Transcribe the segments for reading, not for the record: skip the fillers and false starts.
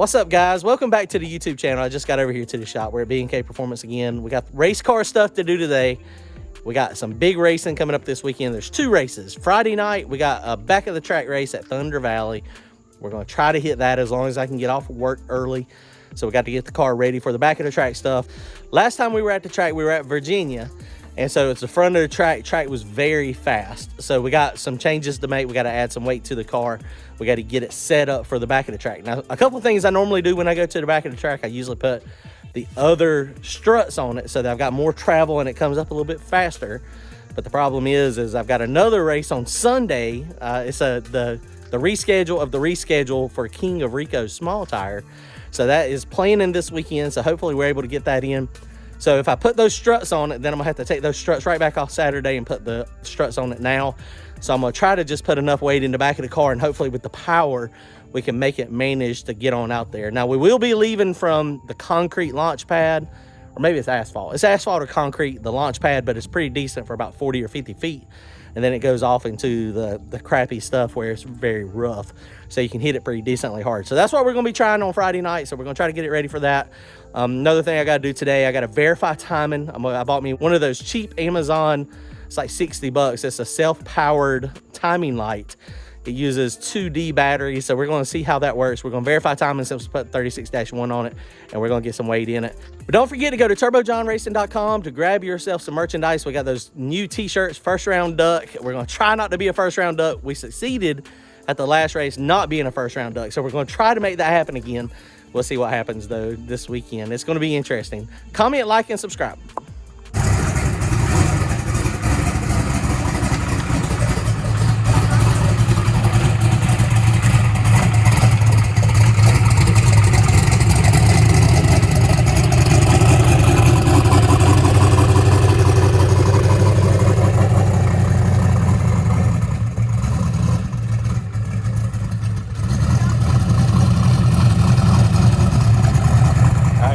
What's up, guys? Welcome back to the YouTube channel. I just got over here to the shop. We're at B&K Performance again. We got race car stuff to do today. We got some big racing coming up this weekend. There's two races. Friday night, we got a back of the track race at Thunder Valley. We're going to try to hit that as long as I can get off of work early. So we got to get the car ready for the back of the track stuff. Last time we were at the track, we were at Virginia. And so it's the front of the track. Track was very fast. So we got some changes to make. We got to add some weight to the car. We got to get it set up for the back of the track. Now, a couple of things I normally do when I go to the back of the track, I usually put the other struts on it so that I've got more travel and it comes up a little bit faster. But the problem is I've got another race on Sunday. It's the reschedule of the reschedule for King of Rico's small tire. So that is planning this weekend. So hopefully we're able to get that in. So if I put those struts on it, then I'm gonna have to take those struts right back off Saturday and put the struts on it now. So I'm gonna try to just put enough weight in the back of the car, and hopefully with the power, we can make it manage to get on out there. Now we will be leaving from the concrete launch pad, or maybe it's asphalt. It's asphalt or concrete, the launch pad, but it's pretty decent for about 40 or 50 feet. And then it goes off into the crappy stuff where it's very rough. So you can hit it pretty decently hard. So that's what we're gonna be trying on Friday night. So we're gonna try to get it ready for that. Another thing I gotta do today, I gotta verify timing. I bought me one of those cheap Amazon, it's like 60 bucks. It's a self-powered timing light. It uses 2D batteries, so we're gonna see how that works. We're gonna verify timing since we put 36-1 on it, and we're gonna get some weight in it. But don't forget to go to turbojohnracing.com to grab yourself some merchandise. We got those new t-shirts, first round duck. We're gonna try not to be a first round duck. We succeeded at the last race not being a first round duck, so we're gonna try to make that happen again. We'll see what happens though this weekend. It's gonna be interesting. Comment, like, and subscribe.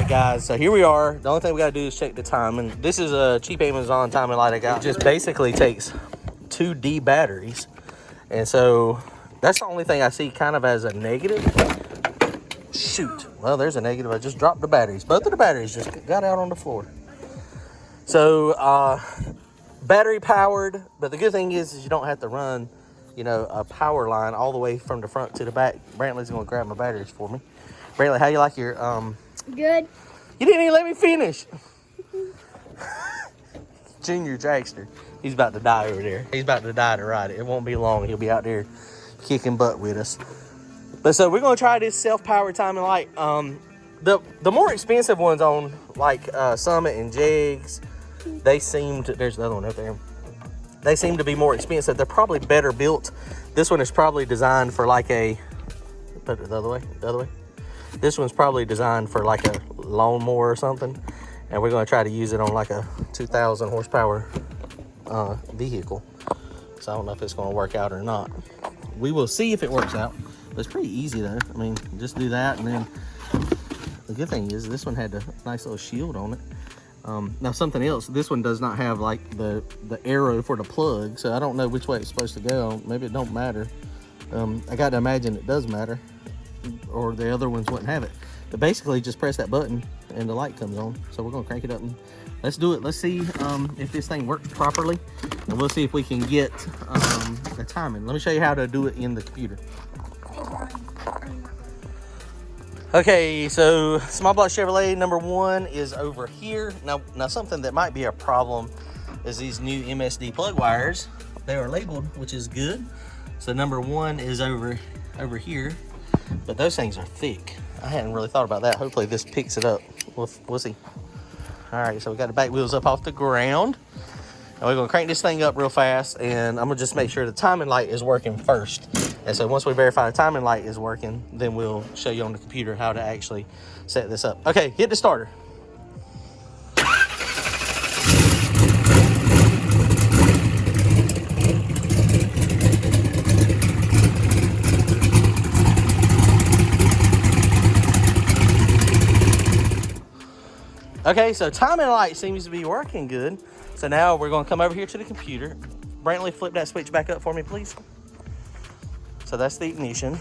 Guys, so here we are. The only thing we got to do is check the time, and this is a cheap Amazon timing light I got. It just basically takes 2D batteries, and so that's the only thing I see kind of as a negative. Shoot, well, there's a negative. I just dropped the batteries. Both of the batteries just got out on the floor. So battery powered, but the good thing is you don't have to run, you know, a power line all the way from the front to the back. Brantley's gonna grab my batteries for me. Brantley, how you like your Good. You didn't even let me finish. Junior Dragster. He's about to die over there. He's about to die to ride it. It won't be long. He'll be out there kicking butt with us. But so we're going to try this self-powered timing light. The more expensive ones on like Summit and Jegs, they seem to, there's the other one up there. They seem to be more expensive. They're probably better built. This one is probably designed for like a, put it the other way. This one's probably designed for like a lawnmower or something, and we're going to try to use it on like a 2,000 horsepower vehicle. So I don't know if it's going to work out or not. We will see if it works out. But it's pretty easy though. I mean, just do that, and then the good thing is this one had a nice little shield on it. Now something else, this one does not have like the arrow for the plug, so I don't know which way it's supposed to go. Maybe it don't matter. I got to imagine it does matter, or the other ones wouldn't have it. But basically just press that button and the light comes on. So we're gonna crank it up and let's do it. Let's see if this thing works properly, and we'll see if we can get the timing. Let me show you how to do it in the computer. Okay, so small block Chevrolet number 1 is over here. Now something that might be a problem is these new MSD plug wires. They are labeled, which is good. So number 1 is over here. But those things are thick. I hadn't really thought about that. Hopefully this picks it up. We'll see. All right, so we got the back wheels up off the ground. And we're gonna crank this thing up real fast, and I'm gonna just make sure the timing light is working first. And so once we verify the timing light is working, then we'll show you on the computer how to actually set this up. Okay, hit the starter. Okay, so timing light seems to be working good. So now we're gonna come over here to the computer. Brantley, flip that switch back up for me, please. So that's the ignition.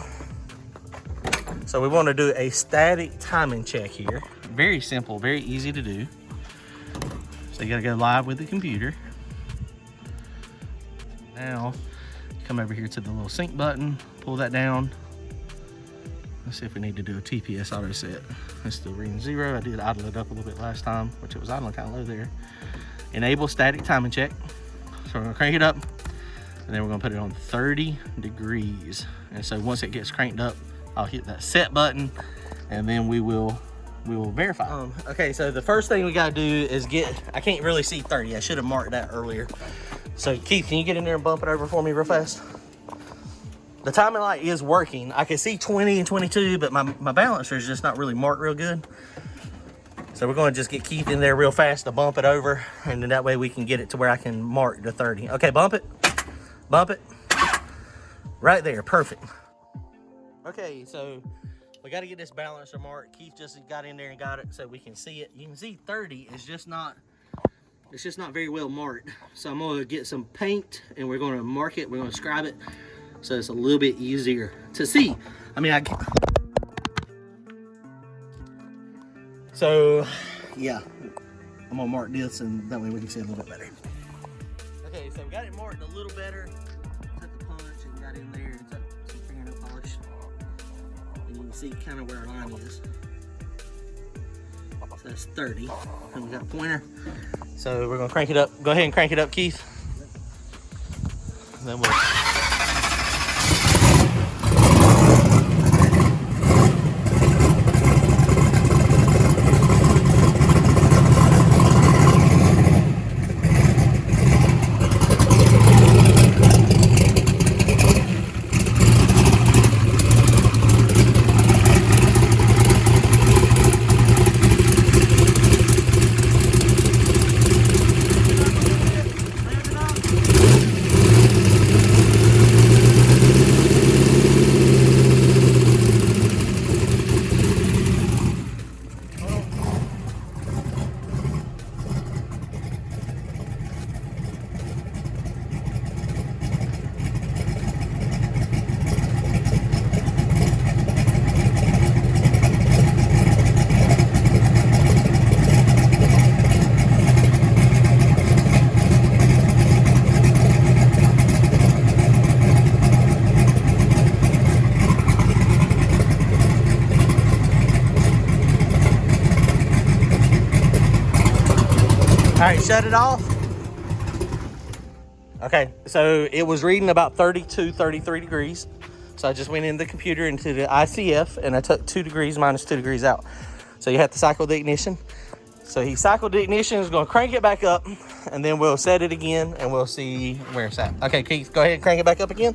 So So we want to do a static timing check here. Very simple, very easy to do. So you gotta go live with the computer. Now, come over here to the little sync button, pull that down. Let's see if we need to do a TPS auto set. It's still reading 0. I did idle it up a little bit last time, which it was idling kind of low there. Enable static timing check. So we're gonna crank it up, and then we're gonna put it on 30 degrees. And so once it gets cranked up, I'll hit that set button, and then we will verify. Okay, so the first thing we gotta do is I can't really see 30. I should have marked that earlier. So Keith, can you get in there and bump it over for me real fast? The timing light is working. I can see 20 and 22, but my balancer is just not really marked real good. So we're gonna just get Keith in there real fast to bump it over, and then that way we can get it to where I can mark the 30. Okay, bump it. Bump it. Right there, perfect. Okay, so we gotta get this balancer marked. Keith just got in there and got it so we can see it. You can see 30 is just not, it's just not very well marked. So I'm gonna get some paint and we're gonna mark it, we're gonna scribe it so it's a little bit easier to see. I mean, so yeah, I'm gonna mark this and that way we can see a little bit better. Okay, so we got it marked a little better. Took the punch and got in there and took some fingernail polish. And you can see kind of where our line is. So that's 30, and we got a pointer. So we're gonna crank it up. Go ahead and crank it up, Keith. And then we'll. All right, shut it off. Okay, so it was reading about 32, 33 degrees. So I just went in the computer into the ICF and I took 2 degrees minus 2 degrees out. So you have to cycle the ignition. So he cycled the ignition, is gonna crank it back up, and then we'll set it again and we'll see where it's at. Okay, Keith, go ahead and crank it back up again.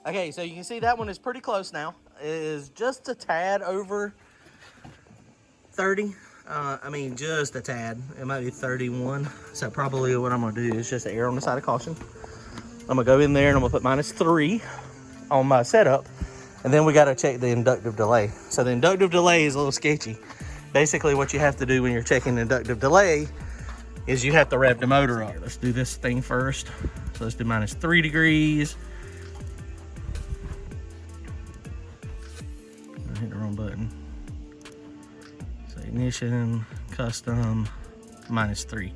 Okay, so you can see that one is pretty close now. It is just a tad over 30. I mean, just a tad. It might be 31. So probably what I'm gonna do is just err on the side of caution. I'm gonna go in there and I'm gonna put -3 on my setup. And then we gotta check the inductive delay. So the inductive delay is a little sketchy. Basically what you have to do when you're checking inductive delay is you have to rev the motor up. Let's do this thing first. So let's do -3 degrees. I hit the wrong button. So ignition, custom, -3.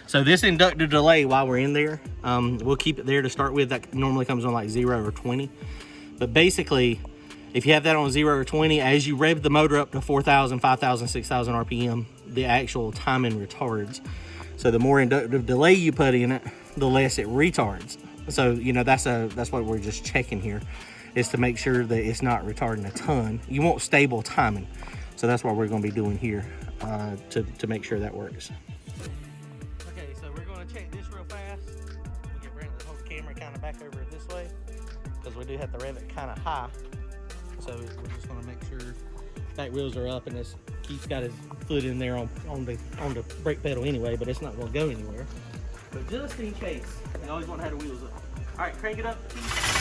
So this inductive delay, while we're in there, we'll keep it there to start with. That normally comes on like 0 or 20. But basically, if you have that on 0 or 20, as you rev the motor up to 4,000, 5,000, 6,000 RPM, the actual timing retards. So the more inductive delay you put in it, the less it retards. So, you know, that's what we're just checking here, is to make sure that it's not retarding a ton. You want stable timing. So that's what we're going to be doing here to make sure that works. Okay, so we're going to check this real fast. We'll get Brandon to hold the camera kind of back over this way, because we do have to rev it kind of high. So we're just going to make sure back wheels are up, and Keith's got his foot in there on the brake pedal anyway, but it's not going to go anywhere. But just in case, you always want to have the wheels up. All right, crank it up, Keith.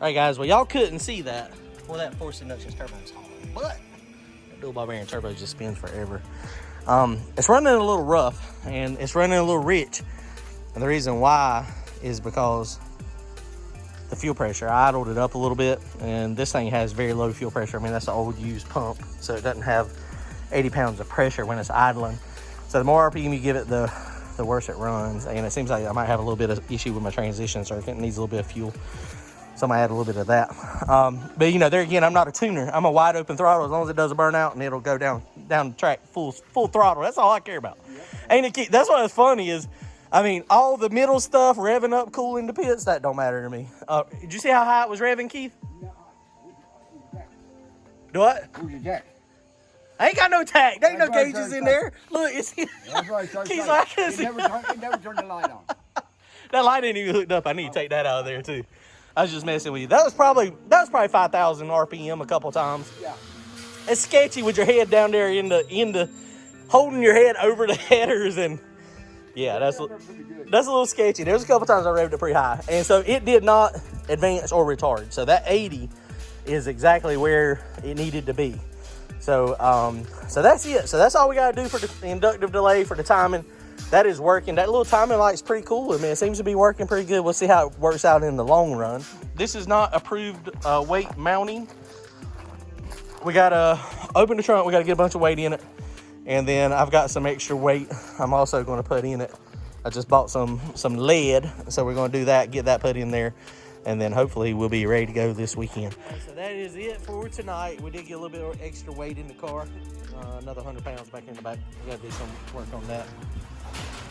All right, guys, well, y'all couldn't see that. Well, that forced induction turbo is hard, but that dual ball bearing turbo just spins forever. It's running a little rough, and it's running a little rich. And the reason why is because the fuel pressure. I idled it up a little bit, and this thing has very low fuel pressure. I mean, that's an old used pump, so it doesn't have 80 pounds of pressure when it's idling. So the more RPM you give it, the worse it runs. And it seems like I might have a little bit of issue with my transmission circuit. It needs a little bit of fuel. So I'm gonna add a little bit of that. But you know, there again, I'm not a tuner. I'm a wide open throttle. As long as it does a burnout, and it'll go down the track full throttle. That's all I care about. Yep. Ain't it? That's what's funny is, I mean, all the middle stuff, revving up, cooling the pits, that don't matter to me. Did you see how high it was revving, Keith? Do what? Where's your jack? I ain't got no tach. There ain't no gauges in there. Look, it's that's right. Keith's like, I can see. It never turned the light on. That light ain't even hooked up. I need to take that out of there too. I was just messing with you. That was probably 5,000 RPM a couple times. Yeah. It's sketchy with your head down there in the holding your head over the headers, and yeah, that's a little sketchy. There was a couple times I revved it pretty high, and so it did not advance or retard. So that 80 is exactly where it needed to be. So so that's it. So that's all we got to do for the inductive delay, for the timing. That is working. That little timing light's pretty cool. I mean, it seems to be working pretty good. We'll see how it works out in the long run. This is not approved weight mounting. We got to open the trunk. We got to get a bunch of weight in it. And then I've got some extra weight I'm also going to put in it. I just bought some lead. So we're going to do that, get that put in there. And then hopefully we'll be ready to go this weekend. Right, so that is it for tonight. We did get a little bit of extra weight in the car. Another 100 pounds back in the back. We got to do some work on that.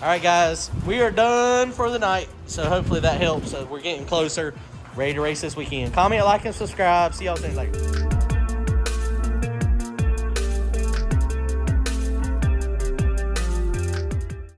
All right, guys, we are done for the night. So hopefully that helps. So we're getting closer, ready to race this weekend. Comment, like, and subscribe. See y'all soon later.